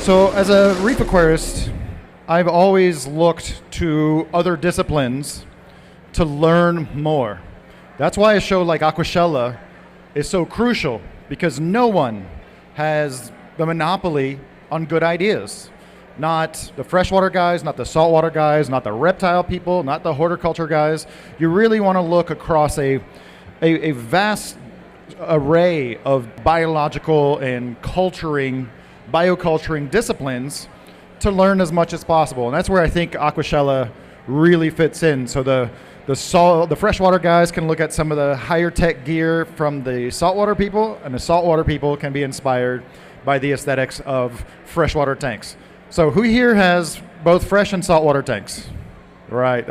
So as a reef aquarist, I've always looked to other disciplines to learn more. That's why a show like Aquashella is so crucial, because no one has the monopoly on good ideas. Not the freshwater guys, not the saltwater guys, not the reptile people, not the horticulture guys. You really want to look across a vast array of biological and bioculturing disciplines to learn as much as possible. And that's where I think Aquashella really fits in. So the freshwater guys can look at some of the higher tech gear from the saltwater people, and the saltwater people can be inspired by the aesthetics of freshwater tanks. So who here has both fresh and saltwater tanks? Right,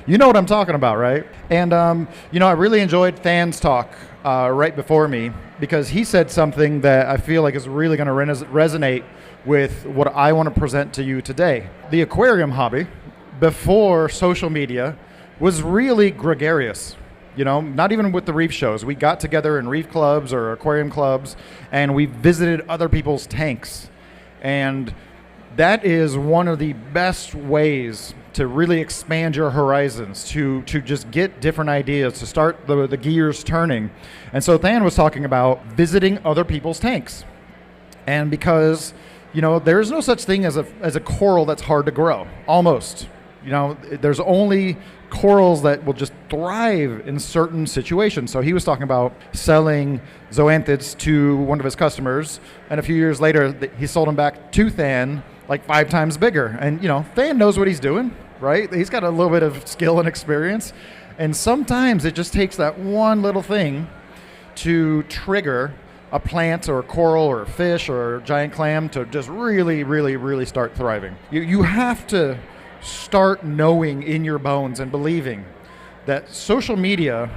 you know what I'm talking about, right? And I really enjoyed Than's talk right before me, because he said something that I feel like is really going to resonate with what I want to present to you today. The aquarium hobby, before social media, was really gregarious. Not even with the reef shows. We got together in reef clubs or aquarium clubs, and we visited other people's tanks. And that is one of the best ways to really expand your horizons, to just get different ideas, to start the gears turning. And so Than was talking about visiting other people's tanks. And because, there's no such thing as a coral that's hard to grow, almost. There's only corals that will just thrive in certain situations. So he was talking about selling zoanthids to one of his customers, and a few years later, he sold them back to Than, like 5 times bigger. And, Than knows what he's doing, right? He's got a little bit of skill and experience. And sometimes it just takes that one little thing to trigger a plant or a coral or a fish or a giant clam to just really, really, really start thriving. You have to start knowing in your bones and believing that social media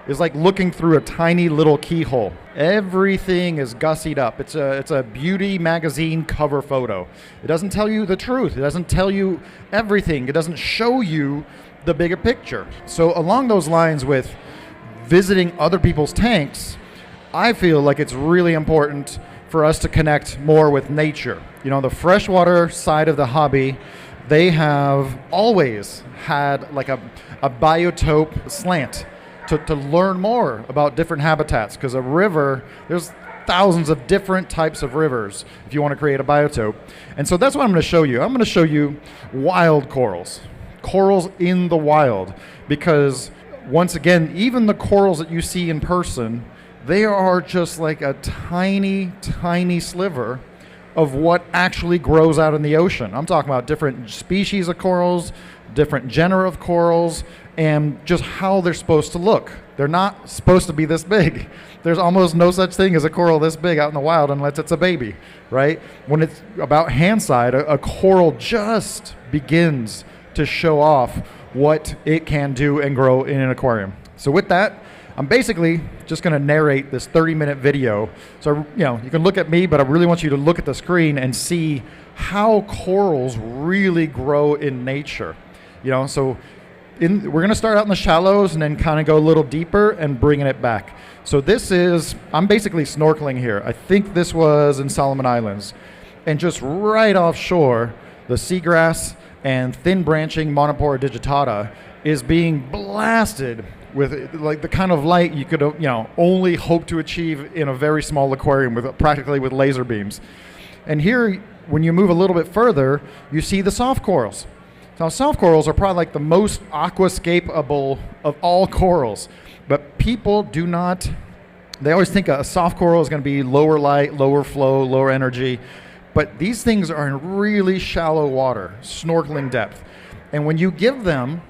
is like looking through a tiny little keyhole. Everything is gussied up. It's a beauty magazine cover photo. It doesn't tell you the truth. It doesn't tell you everything. It doesn't show you the bigger picture. So along those lines with visiting other people's tanks, I feel like it's really important for us to connect more with nature. The freshwater side of the hobby, they have always had like a biotope slant to learn more about different habitats, because a river, there's thousands of different types of rivers if you want to create a biotope. And so that's what I'm going to show you. I'm going to show you wild corals in the wild, because once again, even the corals that you see in person, they are just like a tiny, tiny sliver of what actually grows out in the ocean. I'm talking about different species of corals, different genera of corals, and just how they're supposed to look. They're not supposed to be this big. There's almost no such thing as a coral this big out in the wild unless it's a baby, right? When it's about hand side, a coral just begins to show off what it can do and grow in an aquarium. So with that, I'm basically just going to narrate this 30-minute video. So, you can look at me, but I really want you to look at the screen and see how corals really grow in nature. So we're going to start out in the shallows and then kind of go a little deeper and bringing it back. So I'm basically snorkeling here. I think this was in Solomon Islands. And just right offshore, the seagrass and thin branching Monopora digitata is being blasted with like the kind of light you could only hope to achieve in a very small aquarium practically with laser beams. And here, when you move a little bit further, you see the soft corals. Now, soft corals are probably like the most aquascapeable of all corals, but people do not. They always think a soft coral is going to be lower light, lower flow, lower energy, but these things are in really shallow water, snorkeling depth, and when you give them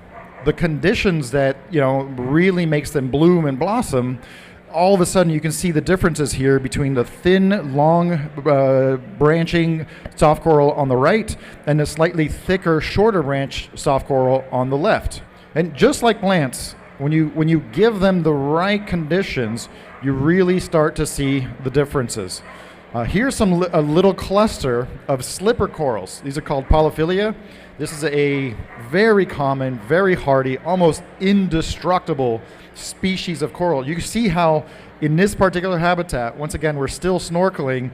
the conditions that really makes them bloom and blossom, all of a sudden you can see the differences here between the thin, long, branching soft coral on the right and the slightly thicker, shorter branch soft coral on the left. And just like plants, when you give them the right conditions, you really start to see the differences. Here's a little cluster of slipper corals. These are called polyphilia. This is a very common, very hardy, almost indestructible species of coral. You can see how in this particular habitat, once again, we're still snorkeling,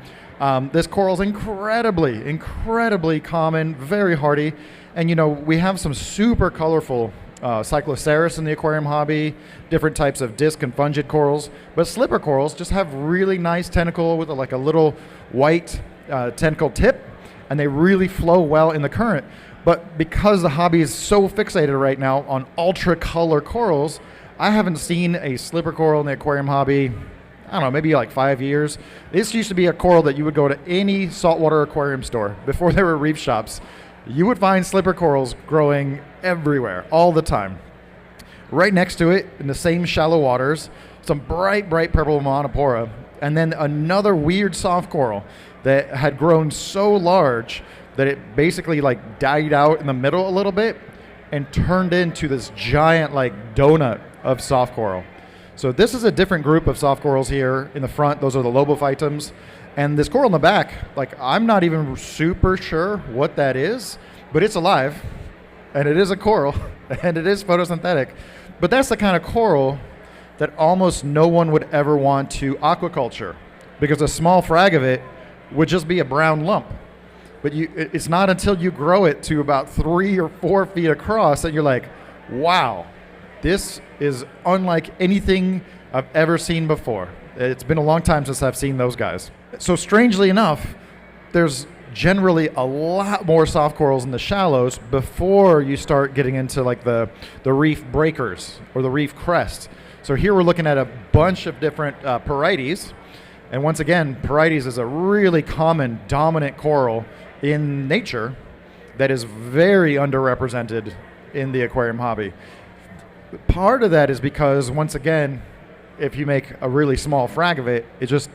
This coral is incredibly common, very hardy. And we have some super colorful Cycloceras in the aquarium hobby, different types of disc and fungid corals. But slipper corals just have really nice tentacle with like a little white tentacle tip, and they really flow well in the current. But because the hobby is so fixated right now on ultra color corals, I haven't seen a slipper coral in the aquarium hobby, I don't know, maybe like 5 years. This used to be a coral that you would go to any saltwater aquarium store before there were reef shops. You would find slipper corals growing everywhere, all the time. Right next to it, in the same shallow waters, some bright purple monopora, and then another weird soft coral that had grown so large that it basically like died out in the middle a little bit and turned into this giant like donut of soft coral. So this is a different group of soft corals here in the front. Those are the lobophytums. And this coral in the back, like I'm not even super sure what that is, but it's alive, and it is a coral, and it is photosynthetic. But that's the kind of coral that almost no one would ever want to aquaculture, because a small frag of it would just be a brown lump. But it's not until you grow it to about 3 or 4 feet across that you're like, wow, this is unlike anything I've ever seen before. It's been a long time since I've seen those guys. So strangely enough, there's generally a lot more soft corals in the shallows before you start getting into like the reef breakers or the reef crest. So here we're looking at a bunch of different Porites. And once again, Porites is a really common dominant coral in nature that is very underrepresented in the aquarium hobby. Part of that is because, once again, if you make a really small frag of it, it just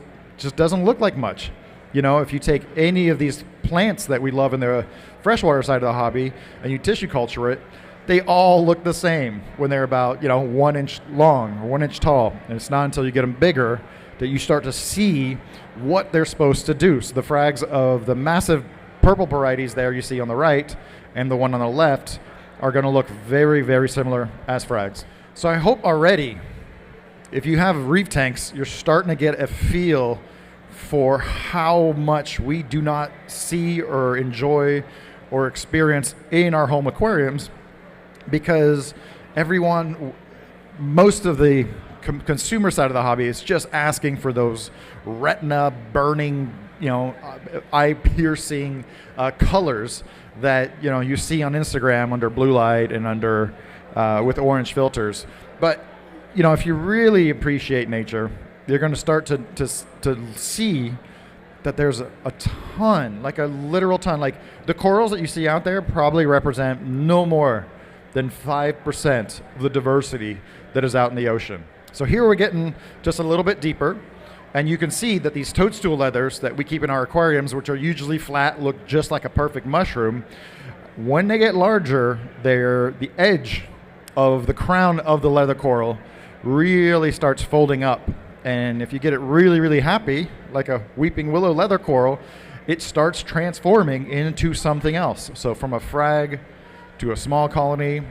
doesn't look like much. If you take any of these plants that we love in the freshwater side of the hobby and you tissue culture it, they all look the same when they're about 1 inch long or 1 inch tall. And it's not until you get them bigger that you start to see what they're supposed to do. So the frags of the massive purple Porites there you see on the right and the one on the left are going to look very similar as frags. So I hope already, if you have reef tanks, you're starting to get a feel for how much we do not see or enjoy or experience in our home aquariums, because most of the consumer side of the hobby is just asking for those retina burning, eye-piercing colors that you see on Instagram under blue light and under with orange filters. But if you really appreciate nature, you're going to start to see that there's a ton, like a literal ton. Like the corals that you see out there probably represent no more than 5% of the diversity that is out in the ocean. So here we're getting just a little bit deeper, and you can see that these toadstool leathers that we keep in our aquariums, which are usually flat, look just like a perfect mushroom. When they get larger, the edge of the crown of the leather coral really starts folding up. And if you get it really happy, like a weeping willow leather coral, it starts transforming into something else. So from a frag to a small colony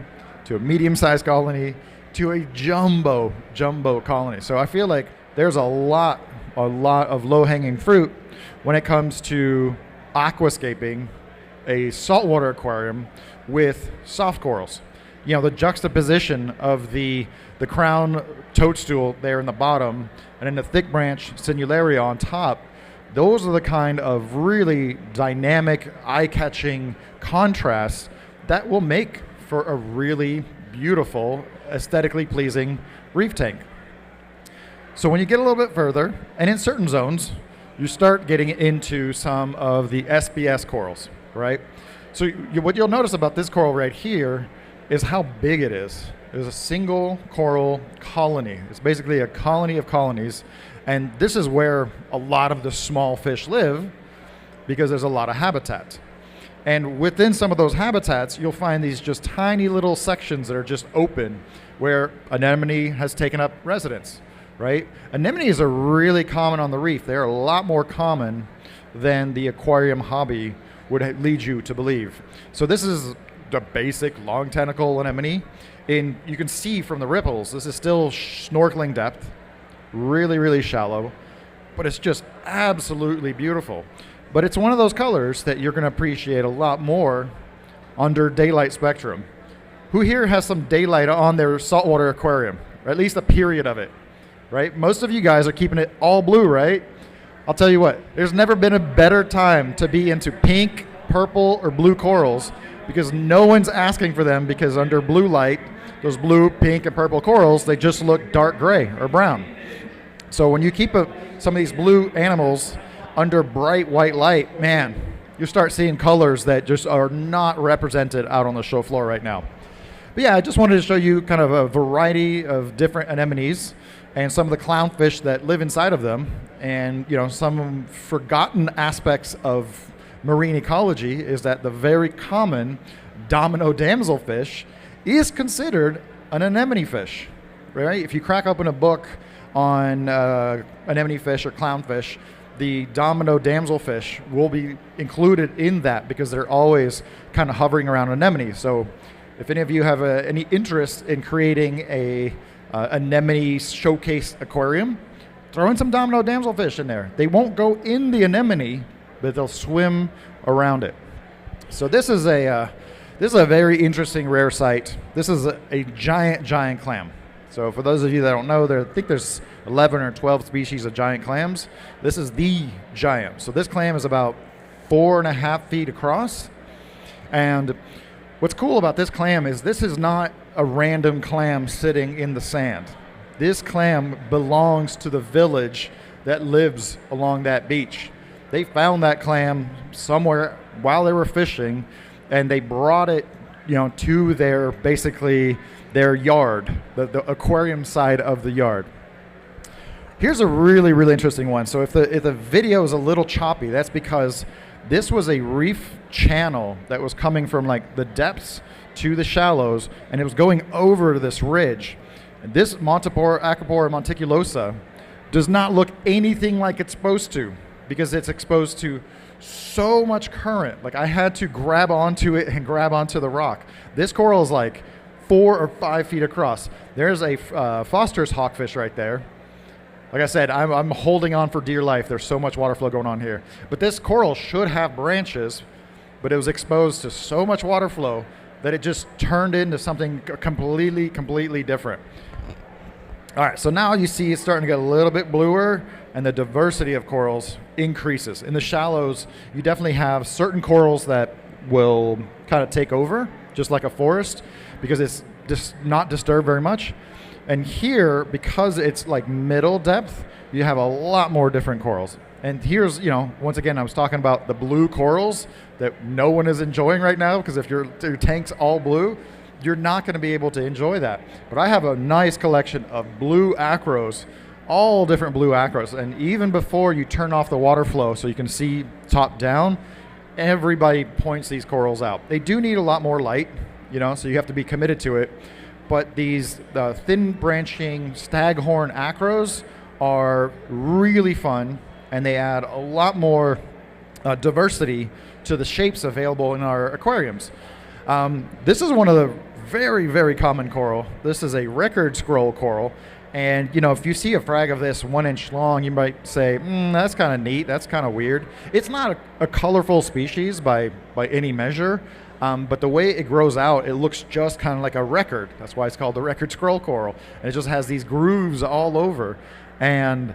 to a medium-sized colony to a jumbo colony. So I feel like there's a lot of low-hanging fruit when it comes to aquascaping a saltwater aquarium with soft corals. The juxtaposition of the crown toadstool there in the bottom and then the thick branch Sinularia on top, those are the kind of really dynamic, eye-catching contrasts that will make for a really beautiful, aesthetically pleasing reef tank. So when you get a little bit further, and in certain zones, you start getting into some of the SBS corals, right? So what you'll notice about this coral right here is how big it is. There's a single coral colony. It's basically a colony of colonies, and this is where a lot of the small fish live because there's a lot of habitat. And within some of those habitats, you'll find these just tiny little sections that are just open where anemone has taken up residence, right? Anemones are really common on the reef. They're a lot more common than the aquarium hobby would lead you to believe. So this is the basic long tentacle anemone. And you can see from the ripples, this is still snorkeling depth, really shallow. but it's just absolutely beautiful. But it's one of those colors that you're going to appreciate a lot more under daylight spectrum. Who here has some daylight on their saltwater aquarium, or at least a period of it, right? Most of you guys are keeping it all blue, right? I'll tell you what, there's never been a better time to be into pink, purple, or blue corals, because no one's asking for them, because under blue light, those blue, pink, and purple corals, they just look dark gray or brown. So when you keep some of these blue animals under bright white light, man, you start seeing colors that just are not represented out on the show floor right now. But yeah, I just wanted to show you kind of a variety of different anemones and some of the clownfish that live inside of them. And some forgotten aspects of marine ecology is that the very common domino damselfish is considered an anemone fish, right? If you crack open a book on anemone fish or clownfish, the domino damselfish will be included in that, because they're always kind of hovering around anemones. So if any of you have any interest in creating a anemone showcase aquarium, throw in some domino damselfish in there. They won't go in the anemone, but they'll swim around it. So this is a very interesting rare sight. This is a giant clam. So for those of you that don't know, I think there's 11 or 12 species of giant clams. This is the giant. So this clam is about 4.5 feet across. And what's cool about this clam is this is not a random clam sitting in the sand. This clam belongs to the village that lives along that beach. They found that clam somewhere while they were fishing, and they brought it, to their yard, the aquarium side of the yard. Here's a really, really interesting one. So if the video is a little choppy, that's because this was a reef channel that was coming from like the depths to the shallows, and it was going over this ridge. And this Aquapora monticulosa does not look anything like it's supposed to, because it's exposed to so much current. Like, I had to grab onto it and grab onto the rock. This coral is like 4 or 5 feet across. There's a Foster's hawkfish right there. Like I said, I'm holding on for dear life. There's so much water flow going on here. But this coral should have branches, but it was exposed to so much water flow that it just turned into something completely different. All right, so now you see it's starting to get a little bit bluer, and the diversity of corals increases. In the shallows, you definitely have certain corals that will kind of take over, just like a forest, because it's just not disturbed very much. And here, because it's like middle depth, you have a lot more different corals. And here's, once again, I was talking about the blue corals that no one is enjoying right now, because if your tank's all blue, you're not going to be able to enjoy that. But I have a nice collection of blue Acros, all different blue Acros. And even before you turn off the water flow so you can see top down, everybody points these corals out. They do need a lot more light, so you have to be committed to it. But these thin branching staghorn Acros are really fun, and they add a lot more diversity to the shapes available in our aquariums. This is one of the very, very common coral. This is a record scroll coral. And, if you see a frag of this 1 inch long, you might say, that's kind of neat, that's kind of weird. It's not a colorful species by any measure, but the way it grows out, it looks just kind of like a record. That's why it's called the record scroll coral. And it just has these grooves all over. And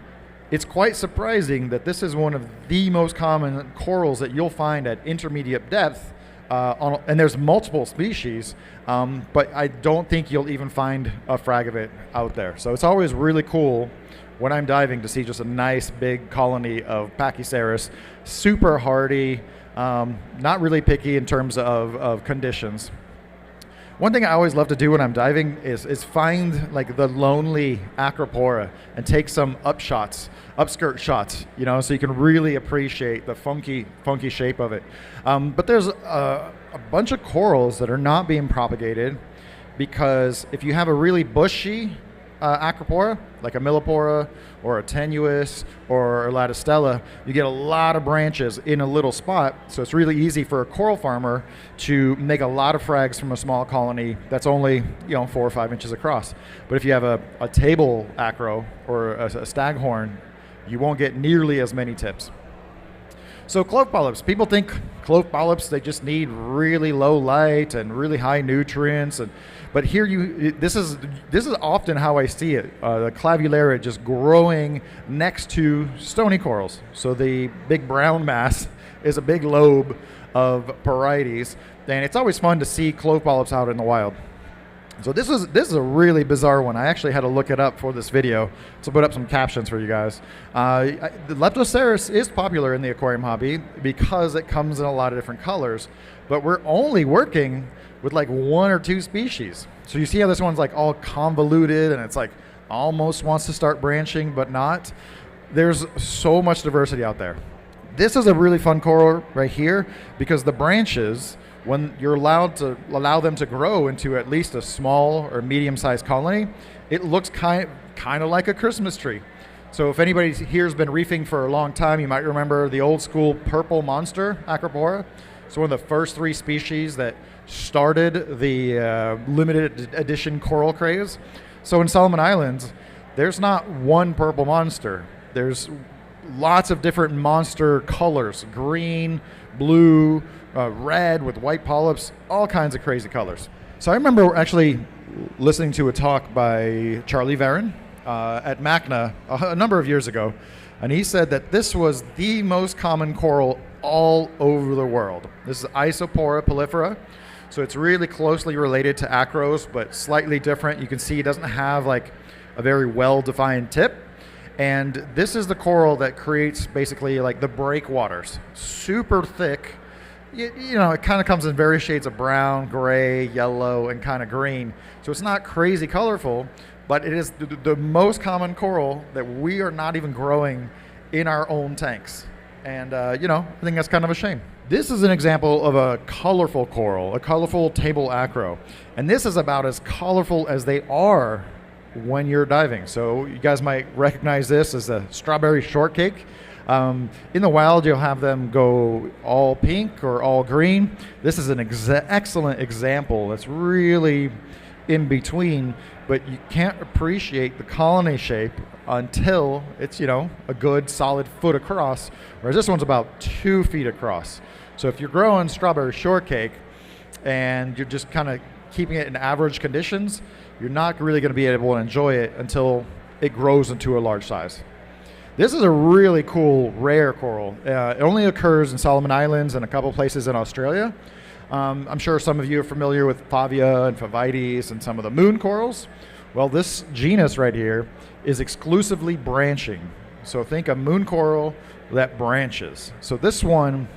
it's quite surprising that this is one of the most common corals that you'll find at intermediate depth. And there's multiple species, but I don't think you'll even find a frag of it out there. So it's always really cool when I'm diving to see just a nice big colony of Pachyceras, super hardy, not really picky in terms of conditions. One thing I always love to do when I'm diving is find like the lonely Acropora and take some upskirt shots, so you can really appreciate the funky shape of it. But there's a bunch of corals that are not being propagated, because if you have a really bushy Acropora, like a Millipora or a tenuis or a Latistella, you get a lot of branches in a little spot, so it's really easy for a coral farmer to make a lot of frags from a small colony that's only 4 or 5 inches across. But if you have a table acro or a staghorn, you won't get nearly as many tips. So clove polyps, people think clove polyps, they just need really low light and really high nutrients, but here this is often how I see it. The clavularia just growing next to stony corals. So the big brown mass is a big lobe of parietes, and it's always fun to see clove polyps out in the wild. So this is a really bizarre one. I actually had to look it up for this video to put up some captions for you guys. The Leptoceras is popular in the aquarium hobby because it comes in a lot of different colors, but we're only working with like 1 or 2 species. So you see how this one's like all convoluted and it's like almost wants to start branching but not. There's so much diversity out there. This is a really fun coral right here because the branches, when you're allowed to allow them to grow into at least a small or medium-sized colony, it looks kind of like a Christmas tree. So if anybody here has been reefing for a long time, you might remember the old school purple monster, Acropora. It's one of the first 3 species that started the limited edition coral craze. So in Solomon Islands, there's not one purple monster. There's lots of different monster colors, green, blue, red with white polyps, all kinds of crazy colors. So I remember actually listening to a talk by Charlie Varon at MACNA a number of years ago, and he said that this was the most common coral all over the world. This is Isopora prolifera, so it's really closely related to Acros, but slightly different. You can see it doesn't have like a very well-defined tip. And this is the coral that creates basically like the breakwaters. Super thick. You know, it kind of comes in various shades of brown, gray, yellow, and kind of green. So it's not crazy colorful, but it is the most common coral that we are not even growing in our own tanks. And, you know, I think that's kind of a shame. This is an example of a colorful coral, a colorful table acro. And this is about as colorful as they are when you're diving. So you guys might recognize this as a strawberry shortcake. In the wild, you'll have them go all pink or all green. This is an excellent example that's really in between, but you can't appreciate the colony shape until it's, you know, a good solid foot across, whereas this one's about 2 feet across. So if you're growing strawberry shortcake and you're just kind of keeping it in average conditions, you're not really going to be able to enjoy it until it grows into a large size. This is a really cool, rare coral. It only occurs in Solomon Islands and a couple places in Australia. I'm sure some of you are familiar with Favia and Favites and some of the moon corals. Well, this genus right here is exclusively branching. So think a moon coral that branches. So this one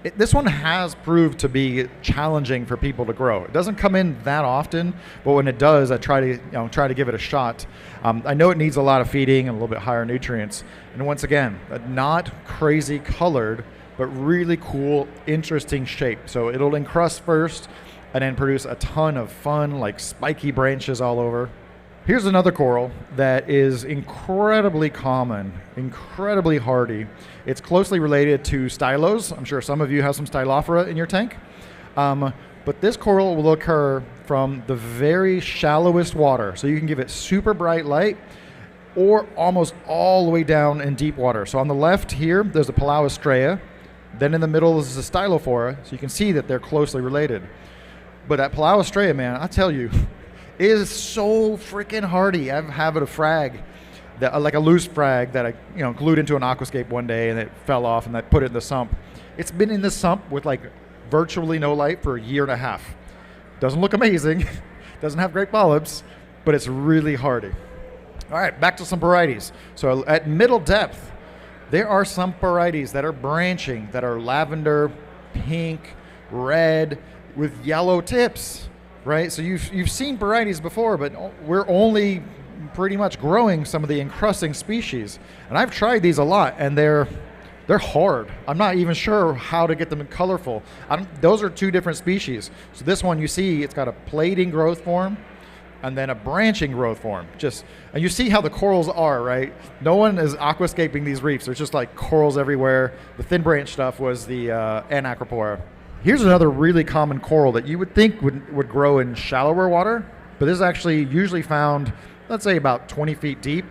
has proved to be challenging for people to grow. It doesn't come in that often, but when it does, I try to give it a shot. I know it needs a lot of feeding and a little bit higher nutrients. And once again, not crazy colored, but really cool, interesting shape. So it'll encrust first and then produce a ton of fun, like spiky branches all over. Here's another coral that is incredibly common, incredibly hardy. It's closely related to stylos. I'm sure some of you have some Stylophora in your tank. But this coral will occur from the very shallowest water. So you can give it super bright light or almost all the way down in deep water. So on the left here, there's a Palauostrea. Then in the middle is the Stylophora. So you can see that they're closely related. But that Palauostrea, man, I tell you, is so freaking hardy. I have a frag, like a loose frag that I glued into an aquascape one day and it fell off and I put it in the sump. It's been in the sump with like virtually no light for a year and a half. Doesn't look amazing, doesn't have great polyps, but it's really hardy. All right, back to some varieties. So at middle depth, there are some varieties that are branching that are lavender, pink, red, with yellow tips. Right, so you've seen varieties before, but we're only pretty much growing some of the encrusting species. And I've tried these a lot, and they're hard. I'm not even sure how to get them colorful. Those are 2 different species. So this one, you see, it's got a plating growth form, and then a branching growth form. And you see how the corals are, right? No one is aquascaping these reefs. There's just like corals everywhere. The thin branch stuff was the Anacropora. Here's another really common coral that you would think would grow in shallower water, but this is actually usually found, let's say, about 20 feet deep,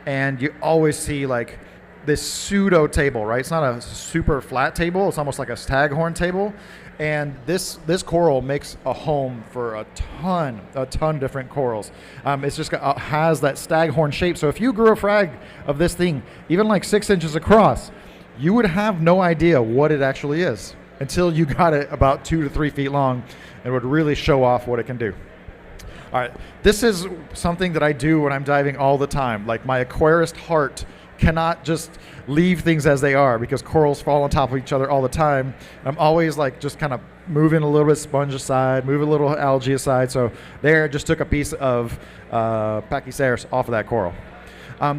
and you always see like this pseudo table, right? It's not a super flat table. It's almost like a staghorn table. And this coral makes a home for a ton different corals. It's just has that staghorn shape. So if you grew a frag of this thing, even like 6 inches across, you would have no idea what it actually is until you got it about 2 to 3 feet long, and would really show off what it can do. All right, this is something that I do when I'm diving all the time. Like, my aquarist heart cannot just leave things as they are, because corals fall on top of each other all the time. I'm always like just kind of moving a little bit of sponge aside, move a little algae aside. So there, just took a piece of Pachyceras off of that coral.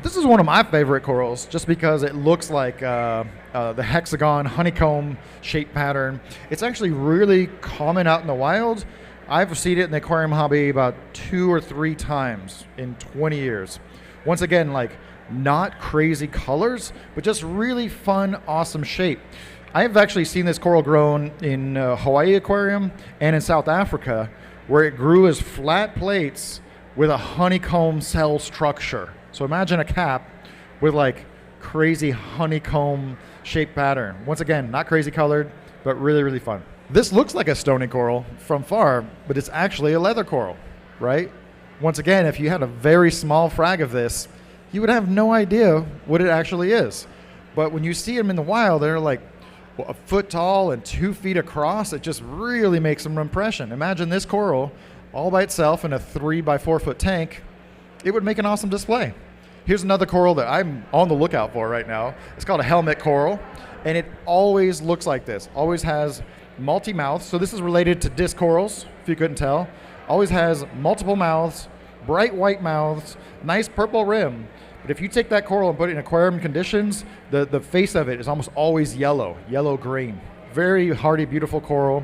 This is one of my favorite corals just because it looks like the hexagon honeycomb shape pattern. It's actually really common out in the wild. I've seen it in the aquarium hobby about 2 or 3 times in 20 years. Once again, like, not crazy colors, but just really fun, awesome shape. I've actually seen this coral grown in Hawaii aquarium and in South Africa, where it grew as flat plates with a honeycomb cell structure. So imagine a cap with like crazy honeycomb shape pattern. Once again, not crazy colored, but really, really fun. This looks like a stony coral from far, but it's actually a leather coral, right? Once again, if you had a very small frag of this, you would have no idea what it actually is. But when you see them in the wild, they're like a foot tall and 2 feet across. It just really makes an impression. Imagine this coral all by itself in a 3 by 4 foot tank. It would make an awesome display. Here's another coral that I'm on the lookout for right now. It's called a helmet coral, and it always looks like this. Always has multi-mouths. So this is related to disc corals, if you couldn't tell. Always has multiple mouths, bright white mouths, nice purple rim. But if you take that coral and put it in aquarium conditions, the face of it is almost always yellow-green. Very hardy, beautiful coral.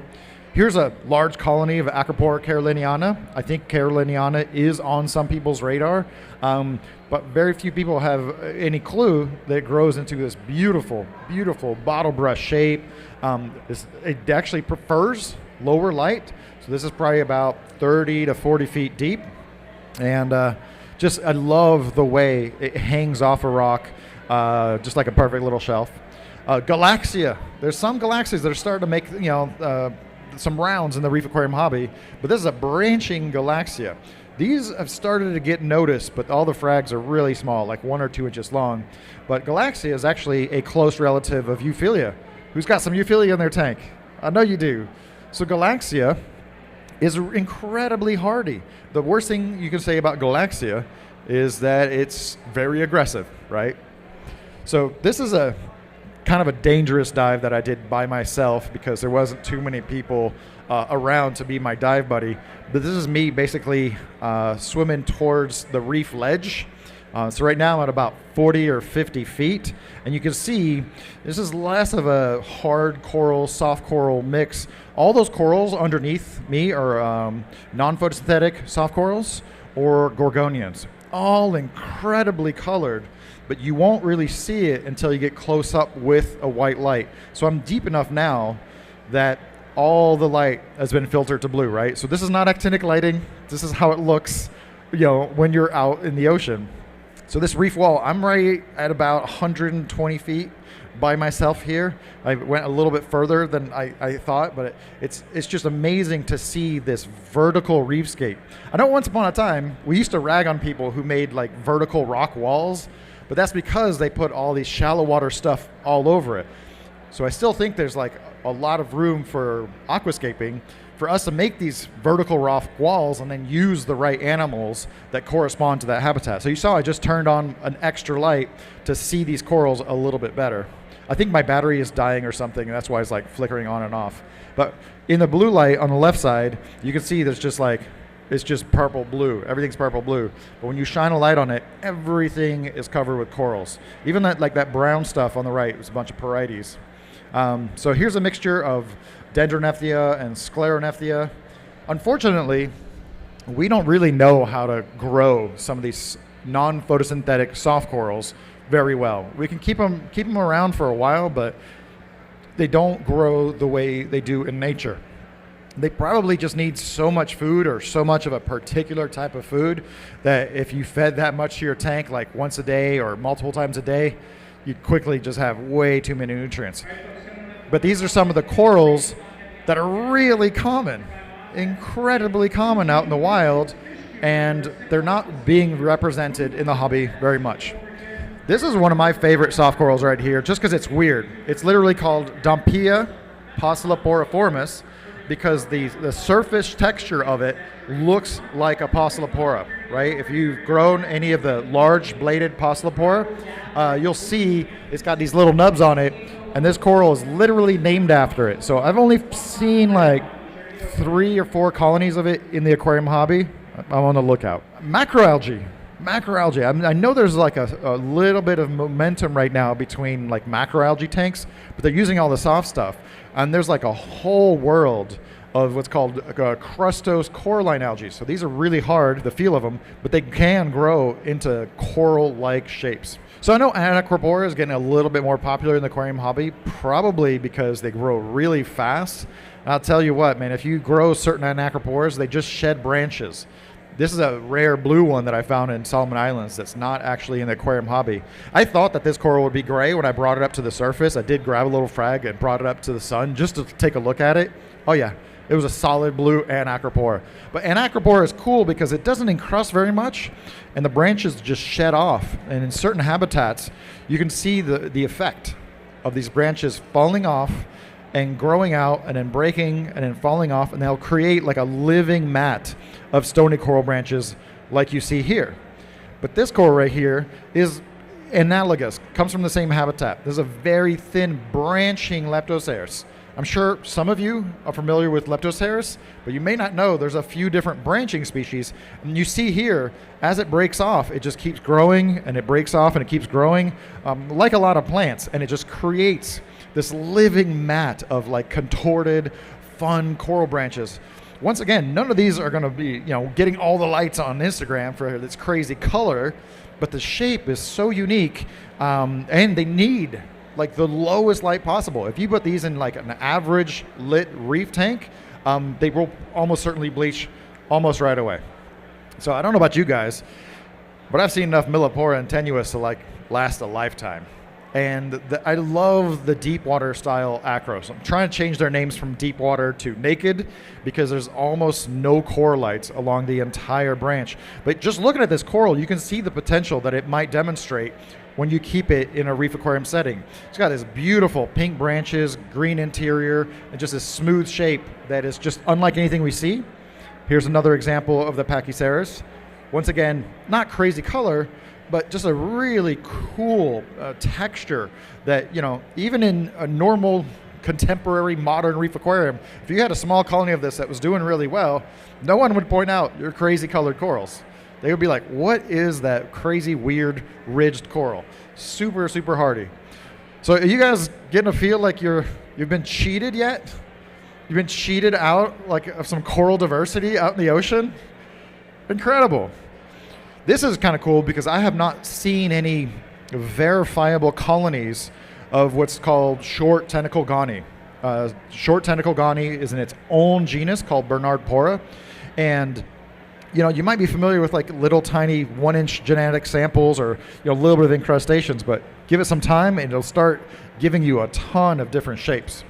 Here's a large colony of Acropora caroliniana. I think caroliniana is on some people's radar, but very few people have any clue that it grows into this beautiful, beautiful bottle brush shape. It actually prefers lower light, so this is probably about 30 to 40 feet deep. And I love the way it hangs off a rock, just like a perfect little shelf. Galaxia. There's some galaxias that are starting to make, some rounds in the reef aquarium hobby, but this is a branching galaxia. These have started to get noticed, but all the frags are really small, like 1 or 2 inches long. But galaxia is actually a close relative of Euphyllia. Who's got some Euphyllia in their tank? I know you do. So galaxia is incredibly hardy. The worst thing you can say about galaxia is that it's very aggressive, right? So this is a kind of a dangerous dive that I did by myself because there wasn't too many people around to be my dive buddy. But this is me basically swimming towards the reef ledge. So right now I'm at about 40 or 50 feet, and you can see this is less of a hard coral, soft coral mix. All those corals underneath me are non-photosynthetic soft corals or gorgonians, all incredibly colored, but you won't really see it until you get close up with a white light. So I'm deep enough now that all the light has been filtered to blue, right? So this is not actinic lighting. This is how it looks, when you're out in the ocean. So this reef wall, I'm right at about 120 feet by myself here. I went a little bit further than I thought, but it's just amazing to see this vertical reefscape. I know once upon a time, we used to rag on people who made like vertical rock walls, but that's because they put all these shallow water stuff all over it. So I still think there's like a lot of room for aquascaping for us to make these vertical rock walls and then use the right animals that correspond to that habitat. So you saw I just turned on an extra light to see these corals a little bit better. I think my battery is dying or something, and that's why it's like flickering on and off. But in the blue light on the left side, you can see there's just like, it's just purple blue. Everything's purple blue. But when you shine a light on it, everything is covered with corals. Even that brown stuff on the right is a bunch of parietes. So here's a mixture of Dendronephthia and Scleronephthia. Unfortunately, we don't really know how to grow some of these non-photosynthetic soft corals very well. We can keep them around for a while, but they don't grow the way they do in nature. they probably just need so much food or so much of a particular type of food that if you fed that much to your tank like once a day or multiple times a day, you'd quickly just have way too many nutrients. But these are some of the corals that are really common, incredibly common out in the wild, and they're not being represented in the hobby very much. This is one of my favorite soft corals right here, just because it's weird. It's literally called Dompia Pocilloporiformis because the surface texture of it looks like a Pocillopora, right? If you've grown any of the large bladed Pocillopora, you'll see it's got these little nubs on it, and this coral is literally named after it. So I've only seen like 3 or 4 colonies of it in the aquarium hobby. I'm on the lookout. Macroalgae. I know there's like a little bit of momentum right now between like macroalgae tanks, but they're using all the soft stuff. And there's like a whole world of what's called crustose coralline algae. So these are really hard, the feel of them, but they can grow into coral-like shapes. So I know Anacropora is getting a little bit more popular in the aquarium hobby, probably because they grow really fast. And I'll tell you what, man, if you grow certain Anacroporas, they just shed branches. This is a rare blue one that I found in Solomon Islands that's not actually in the aquarium hobby. I thought that this coral would be gray when I brought it up to the surface. I did grab a little frag and brought it up to the sun just to take a look at it. Oh yeah, it was a solid blue Anacropora. But Anacropora is cool because it doesn't encrust very much and the branches just shed off. And in certain habitats, you can see the effect of these branches falling off and growing out and then breaking and then falling off, and they'll create like a living mat of stony coral branches like you see here. But this coral right here is analogous, comes from the same habitat. There's a very thin branching Leptoceras. I'm sure some of you are familiar with Leptoceras, but you may not know there's a few different branching species. And you see here, as it breaks off, it just keeps growing and it breaks off and it keeps growing, like a lot of plants, and it just creates this living mat of like contorted, fun coral branches. Once again, none of these are going to be, getting all the lights on Instagram for this crazy color, but the shape is so unique, and they need like the lowest light possible. If you put these in like an average lit reef tank, they will almost certainly bleach almost right away. So I don't know about you guys, but I've seen enough Millipora and tenuis to like last a lifetime. And I love the Deepwater style Acros. I'm trying to change their names from Deepwater to Naked because there's almost no coralites along the entire branch. But just looking at this coral, you can see the potential that it might demonstrate when you keep it in a reef aquarium setting. It's got this beautiful pink branches, green interior, and just a smooth shape that is just unlike anything we see. Here's another example of the Pachyceras. Once again, not crazy color, but just a really cool texture that, even in a normal, contemporary, modern reef aquarium, if you had a small colony of this that was doing really well, no one would point out your crazy colored corals. They would be like, what is that crazy, weird, ridged coral? Super, super hardy. So are you guys getting a feel like you've been cheated yet? You've been cheated out like of some coral diversity out in the ocean? Incredible. This is kind of cool because I have not seen any verifiable colonies of what's called short tentacle goni. Short tentacle goni is in its own genus called Bernardpora. And, you might be familiar with like little tiny 1-inch genetic samples or, a little bit of incrustations, but give it some time and it'll start giving you a ton of different shapes.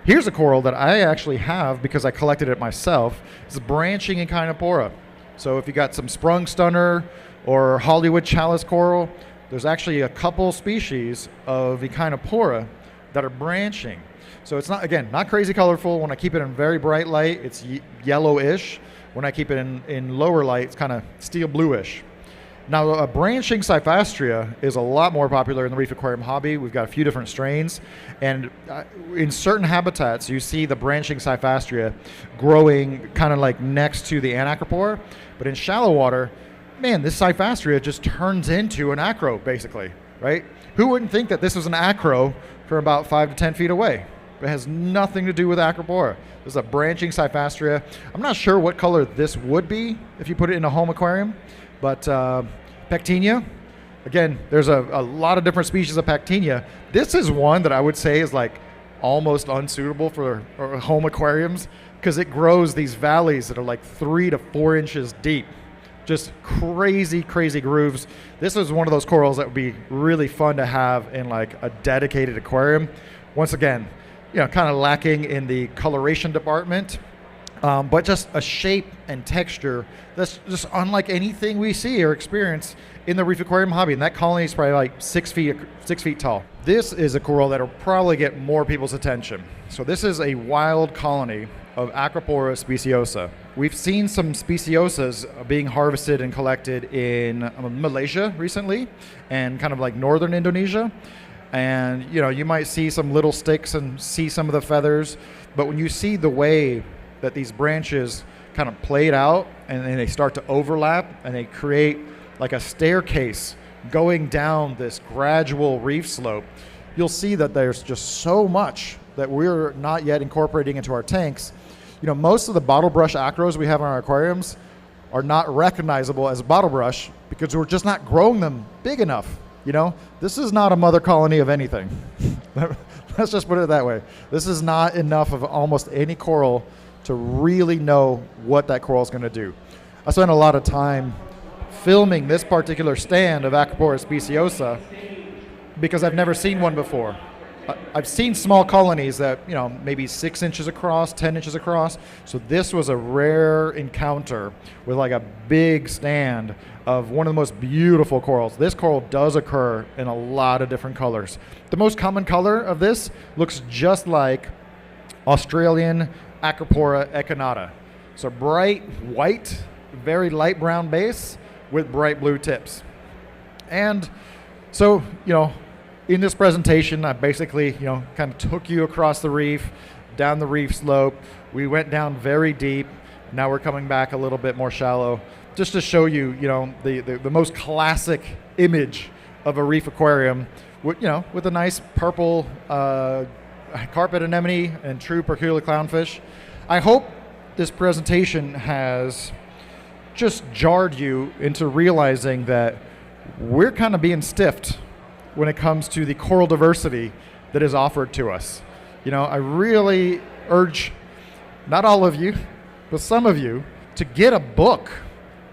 Here's a coral that I actually have because I collected it myself. It's branching Echinopora. So if you got some sprung stunner or Hollywood chalice coral, there's actually a couple species of Echinopora that are branching. So it's not crazy colorful. When I keep it in very bright light, it's yellowish. When I keep it in lower light, it's kind of steel bluish. Now, a branching Cyphastria is a lot more popular in the reef aquarium hobby. We've got a few different strains, and in certain habitats, you see the branching Cyphastria growing kind of like next to the Anacropora. But in shallow water, man, this Cyphastria just turns into an acro, basically, right? Who wouldn't think that this was an acro from about 5 to 10 feet away? It has nothing to do with Acropora. This is a branching Cyphastria. I'm not sure what color this would be if you put it in a home aquarium, but Pectinia, again, there's a lot of different species of Pectinia. This is one that I would say is like almost unsuitable for home aquariums because it grows these valleys that are like 3 to 4 inches deep. Just crazy, crazy grooves. This is one of those corals that would be really fun to have in like a dedicated aquarium. Once again, kind of lacking in the coloration department, but just a shape and texture that's just unlike anything we see or experience in the reef aquarium hobby. And that colony is probably like 6 feet tall. This is a coral that'll probably get more people's attention. So this is a wild colony of Aquaphora speciosa. We've seen some speciosas being harvested and collected in Malaysia recently and kind of like northern Indonesia. And you might see some little sticks and see some of the feathers, but when you see the way that these branches kind of played out and then they start to overlap and they create like a staircase going down this gradual reef slope, you'll see that there's just so much that we're not yet incorporating into our tanks. Most of the bottle brush acros we have in our aquariums are not recognizable as bottle brush because we're just not growing them big enough. This is not a mother colony of anything. Let's just put it that way. This is not enough of almost any coral to really know what that coral is going to do. I spent a lot of time filming this particular stand of Aquaphora speciosa because I've never seen one before. I've seen small colonies that, maybe 6 inches across, 10 inches across. So this was a rare encounter with like a big stand of one of the most beautiful corals. This coral does occur in a lot of different colors. The most common color of this looks just like Australian Acropora echinata. So bright white, very light brown base with bright blue tips. And so, in this presentation, I basically, kind of took you across the reef, down the reef slope. We went down very deep. Now we're coming back a little bit more shallow, just to show you, the most classic image of a reef aquarium, with a nice purple carpet anemone and true percula clownfish. I hope this presentation has just jarred you into realizing that we're kind of being stiffed when it comes to the coral diversity that is offered to us. I really urge, not all of you, but some of you, to get a book.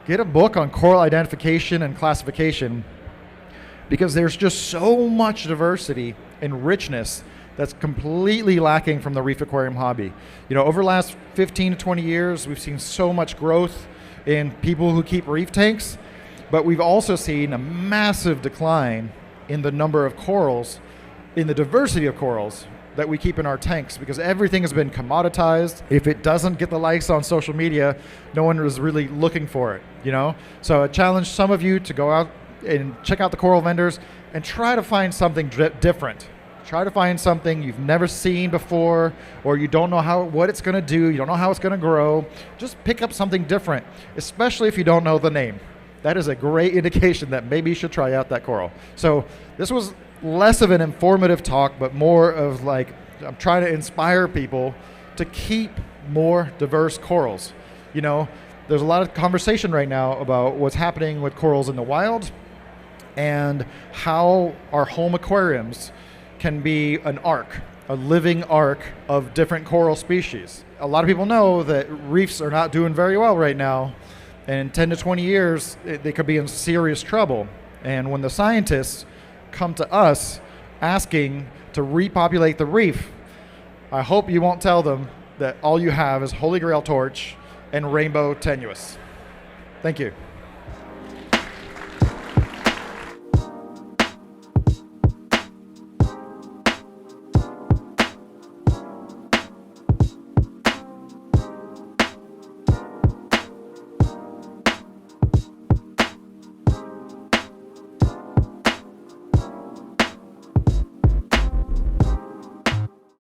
Get a book on coral identification and classification, because there's just so much diversity and richness that's completely lacking from the reef aquarium hobby. Over the last 15 to 20 years, we've seen so much growth in people who keep reef tanks, but we've also seen a massive decline in the number of corals, in the diversity of corals that we keep in our tanks, because everything has been commoditized. If it doesn't get the likes on social media, no one is really looking for it, So I challenge some of you to go out and check out the coral vendors and try to find something different. Try to find something you've never seen before, or you don't know what it's gonna do, you don't know how it's gonna grow. Just pick up something different, especially if you don't know the name. That is a great indication that maybe you should try out that coral. So this was less of an informative talk, but more of like, I'm trying to inspire people to keep more diverse corals. There's a lot of conversation right now about what's happening with corals in the wild and how our home aquariums can be an ark, a living ark of different coral species. A lot of people know that reefs are not doing very well right now, and in 10 to 20 years, they could be in serious trouble. And when the scientists come to us asking to repopulate the reef, I hope you won't tell them that all you have is Holy Grail torch and rainbow tenuis. Thank you.